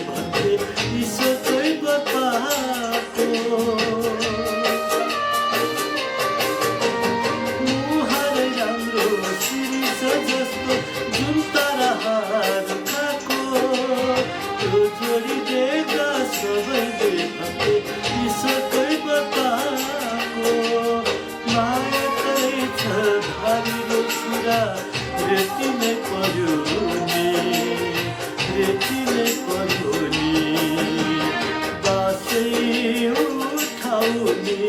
भन्थे ईश्वरकै बताको मुहारै राम्रो शिरीष जस्तो जुन ताराहार खाको त्यो जोडी देख्दा सबैले भन्थे ईश्वरकै बताको माया रहेछ धारिलो सुरा रेती नै पर्यो नि रेती नै पर्यो नि बासै उठाउने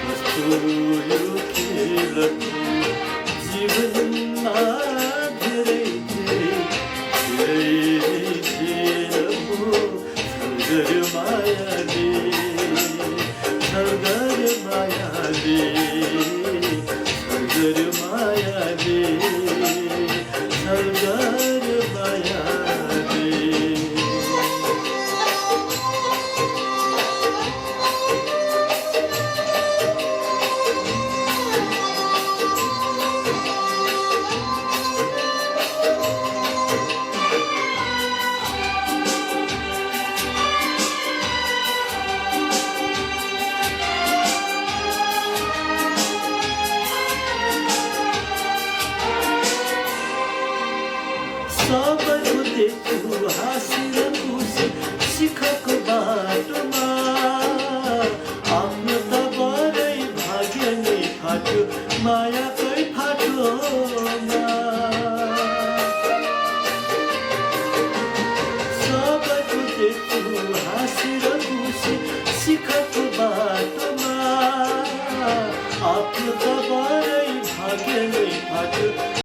कस्तो यो खेलको जीवनमा धेरै छलगर मायाले छलगर मायाले छलगर मायाले छलगर मायाले सबैको देख्छु हाँसेर खुसी शिखरको बाटोमा